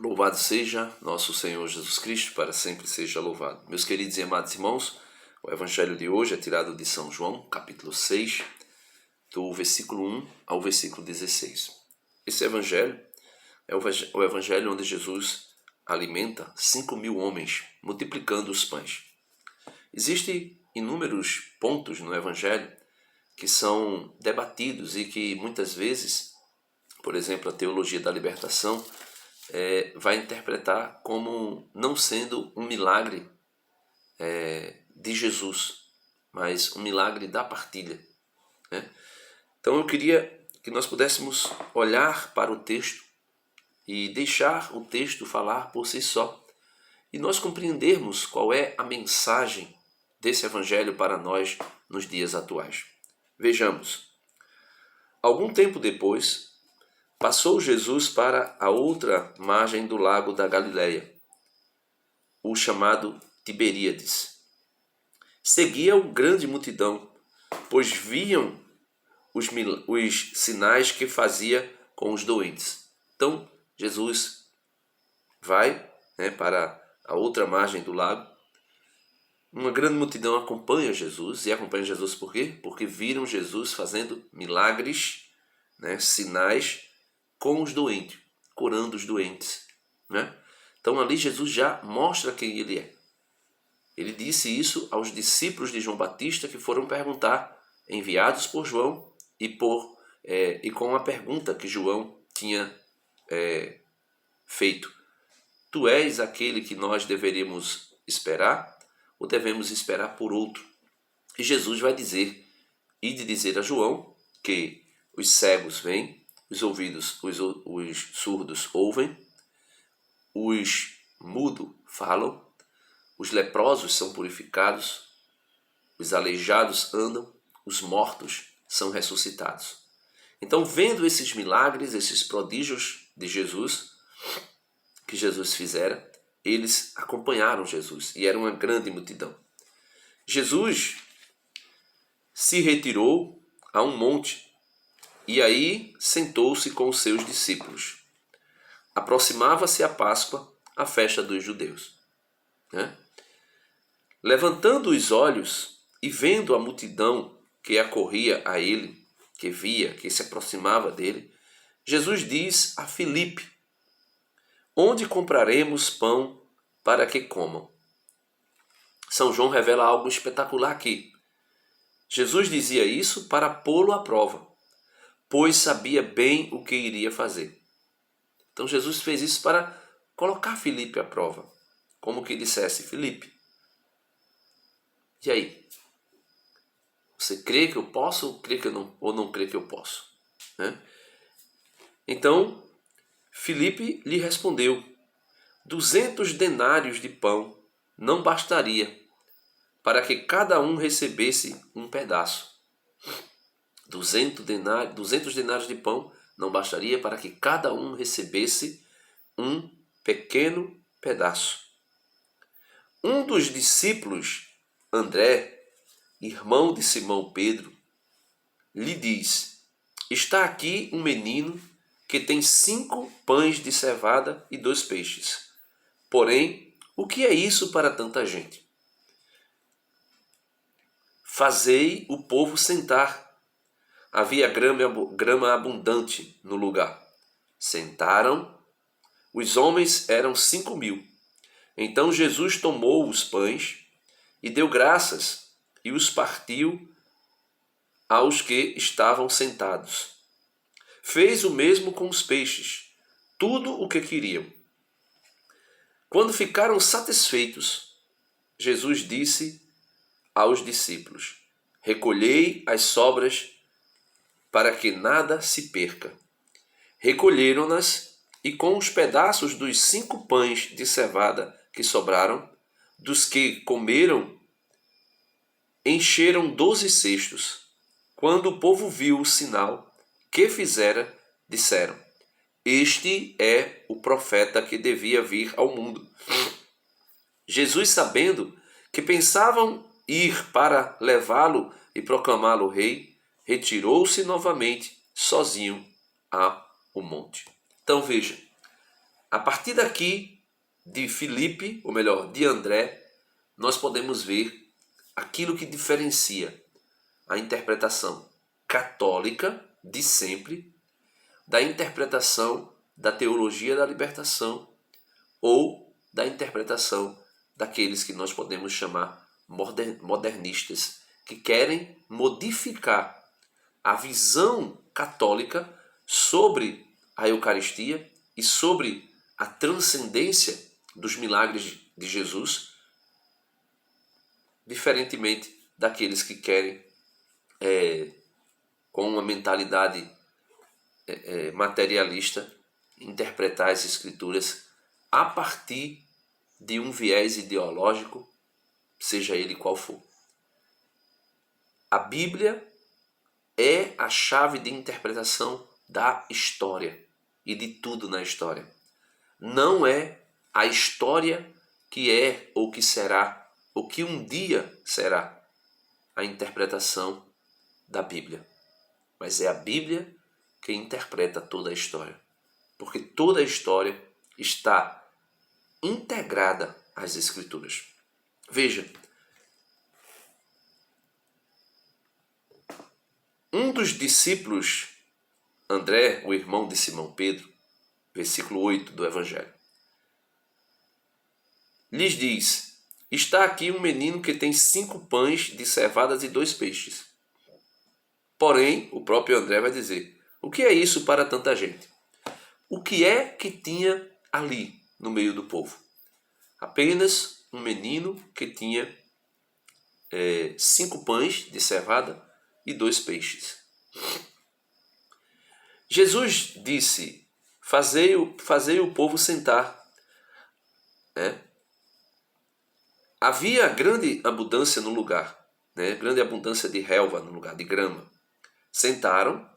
Louvado seja nosso Senhor Jesus Cristo, para sempre seja louvado. Meus queridos e amados irmãos, o evangelho de hoje é tirado de São João, capítulo 6, do versículo 1 ao versículo 16. Esse evangelho é o evangelho onde Jesus alimenta 5.000 homens, multiplicando os pães. Existem inúmeros pontos no evangelho que são debatidos e que muitas vezes, por exemplo, a teologia da libertação, vai interpretar como não sendo um milagre de Jesus, mas um milagre da partilha, né? Então eu queria que nós pudéssemos olhar para o texto e deixar o texto falar por si só e nós compreendermos qual é a mensagem desse evangelho para nós nos dias atuais. Vejamos. Algum tempo depois, passou Jesus para a outra margem do lago da Galileia, o chamado Tiberíades. Seguia-o grande multidão, pois viam os sinais que fazia com os doentes. Então, Jesus vai para a outra margem do lago. Uma grande multidão acompanha Jesus. E acompanha Jesus por quê? Porque viram Jesus fazendo milagres, sinais com os doentes, curando os doentes, né? Então ali Jesus já mostra quem ele é. Ele disse isso aos discípulos de João Batista que foram perguntar, enviados por João e com a pergunta que João tinha feito. Tu és aquele que nós deveríamos esperar ou devemos esperar por outro? E Jesus vai dizer, dizer a João que os cegos veem, os surdos ouvem, os mudos falam, os leprosos são purificados, os aleijados andam, os mortos são ressuscitados. Então, vendo esses milagres, esses prodígios de Jesus, que Jesus fizera, eles acompanharam Jesus e era uma grande multidão. Jesus se retirou a um monte e aí sentou-se com os seus discípulos. Aproximava-se a Páscoa, a festa dos judeus, né? Levantando os olhos e vendo a multidão que acorria a ele, que via, que se aproximava dele, Jesus diz a Filipe: onde compraremos pão para que comam? São João revela algo espetacular aqui. Jesus dizia isso para pô-lo à prova, pois sabia bem o que iria fazer. Então Jesus fez isso para colocar Filipe à prova. Como que dissesse: Filipe, e aí? Você crê que eu posso ou crê que eu não, ou não crê que eu posso? Né? Então, Filipe lhe respondeu: 200 denários de pão não bastaria para que cada um recebesse um pedaço. 200 denários de pão não bastaria para que cada um recebesse um pequeno pedaço. Um dos discípulos, André, irmão de Simão Pedro, lhe diz: está aqui um menino que tem 5 pães de cevada e 2 peixes. Porém, o que é isso para tanta gente? Fazei o povo sentar. Havia grama abundante no lugar. Sentaram. Os homens eram 5.000. Então Jesus tomou os pães e deu graças e os partiu aos que estavam sentados. Fez o mesmo com os peixes, tudo o que queriam. Quando ficaram satisfeitos, Jesus disse aos discípulos: recolhei as sobras para que nada se perca. Recolheram-nas e com os pedaços dos 5 pães de cevada que sobraram, dos que comeram, encheram 12 cestos. Quando o povo viu o sinal que fizera, disseram: este é o profeta que devia vir ao mundo. Jesus, sabendo que pensavam ir para levá-lo e proclamá-lo rei, retirou-se novamente sozinho ao monte. Então veja, A partir daqui, de Filipe, ou melhor, de André, nós podemos ver aquilo que diferencia a interpretação católica de sempre da interpretação da teologia da libertação ou da interpretação daqueles que nós podemos chamar modernistas, que querem modificar a visão católica sobre a Eucaristia e sobre a transcendência dos milagres de Jesus, diferentemente daqueles que querem, com uma mentalidade materialista, interpretar as Escrituras a partir de um viés ideológico, seja ele qual for. A Bíblia é a chave de interpretação da história e de tudo na história. Não é a história que é ou que será, ou que um dia será a interpretação da Bíblia. Mas é a Bíblia que interpreta toda a história. Porque toda a história está integrada às Escrituras. Veja, um dos discípulos, André, o irmão de Simão Pedro, versículo 8 do Evangelho, lhes diz: está aqui um menino que tem 5 pães de cevadas e 2 peixes. Porém, o próprio André vai dizer: o que é isso para tanta gente? O que é que tinha ali no meio do povo? Apenas um menino que tinha 5 pães de cevada e 2 peixes. Jesus disse: fazei o povo sentar. Havia grande abundância no lugar, grande abundância de relva no lugar, de grama. Sentaram.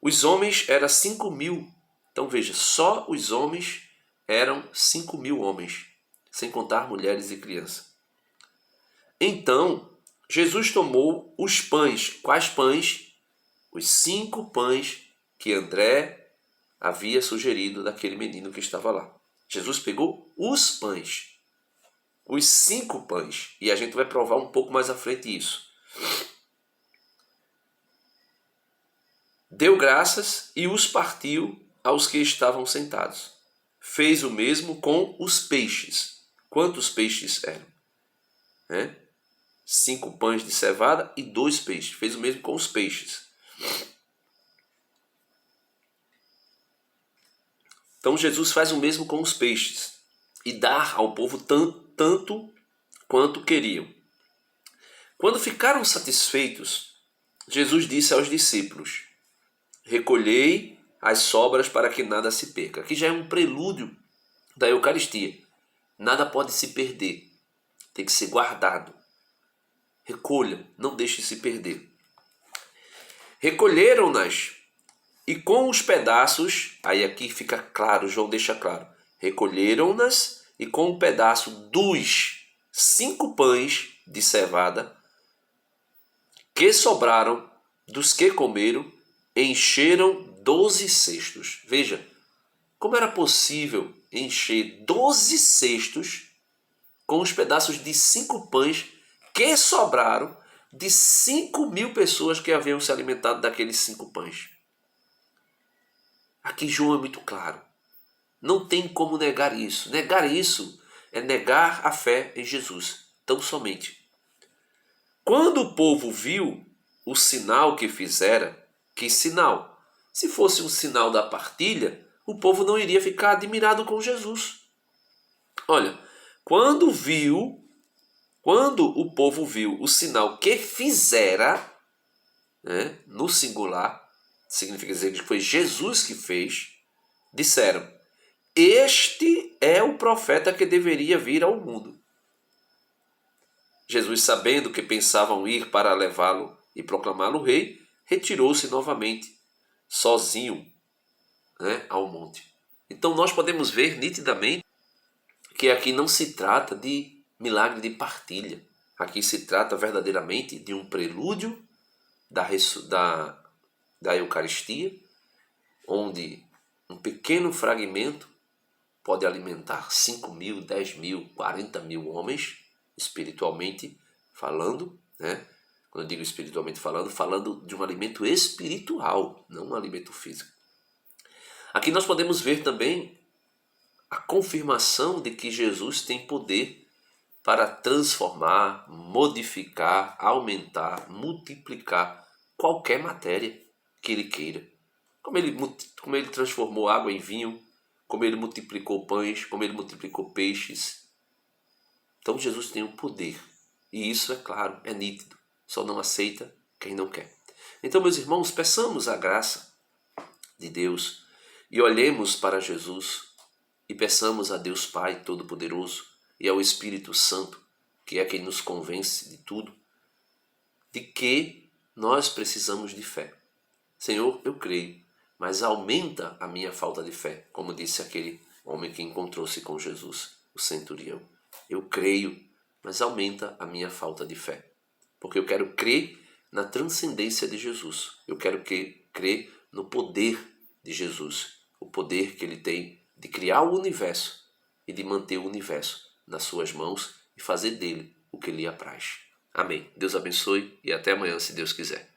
Os homens eram 5.000. Então veja, só os homens eram 5.000 homens, sem contar mulheres e crianças. Então, Jesus tomou os pães. Quais pães? Os 5 pães que André havia sugerido daquele menino que estava lá. Jesus pegou os pães. Os 5 pães. E a gente vai provar um pouco mais à frente isso. Deu graças e os partiu aos que estavam sentados. Fez o mesmo com os peixes. Quantos peixes eram? 5 pães de cevada e 2 peixes. Fez o mesmo com os peixes. Então Jesus faz o mesmo com os peixes e dá ao povo tanto quanto queriam. Quando ficaram satisfeitos, Jesus disse aos discípulos: recolhei as sobras para que nada se perca. Aqui já é um prelúdio da Eucaristia. Nada pode se perder. Tem que ser guardado. Recolha, não deixe se perder. Recolheram-nas e com os pedaços, aí aqui fica claro, João deixa claro. Recolheram-nas e com o pedaço dos 5 pães de cevada que sobraram dos que comeram, encheram 12 cestos. Veja, como era possível encher 12 cestos com os pedaços de 5 pães que sobraram de 5.000 pessoas que haviam se alimentado daqueles 5 pães. Aqui João é muito claro. Não tem como negar isso. Negar isso é negar a fé em Jesus, tão somente. Quando o povo viu o sinal que fizera, que sinal? Se fosse um sinal da partilha, o povo não iria ficar admirado com Jesus. Olha, quando o povo viu o sinal que fizera, no singular, significa dizer que foi Jesus que fez, disseram: este é o profeta que deveria vir ao mundo. Jesus, sabendo que pensavam ir para levá-lo e proclamá-lo rei, retirou-se novamente, sozinho, ao monte. Então nós podemos ver nitidamente que aqui não se trata de milagre de partilha. Aqui se trata verdadeiramente de um prelúdio da Eucaristia, onde um pequeno fragmento pode alimentar 5.000, 10.000, 40.000 homens, espiritualmente falando, né? Quando eu digo espiritualmente falando de um alimento espiritual, não um alimento físico. Aqui nós podemos ver também a confirmação de que Jesus tem poder para transformar, modificar, aumentar, multiplicar qualquer matéria que Ele queira. Como ele transformou água em vinho, como Ele multiplicou pães, como Ele multiplicou peixes. Então Jesus tem o poder. E isso, é claro, é nítido. Só não aceita quem não quer. Então, meus irmãos, peçamos a graça de Deus e olhemos para Jesus e peçamos a Deus Pai Todo-Poderoso e ao Espírito Santo, que é quem nos convence de tudo, de que nós precisamos de fé. Senhor, eu creio, mas aumenta a minha falta de fé, como disse aquele homem que encontrou-se com Jesus, o centurião. Eu creio, mas aumenta a minha falta de fé, porque eu quero crer na transcendência de Jesus. Eu quero crer no poder de Jesus, o poder que Ele tem de criar o universo e de manter o universo nas suas mãos e fazer dele o que lhe apraz. Amém. Deus abençoe e até amanhã, se Deus quiser.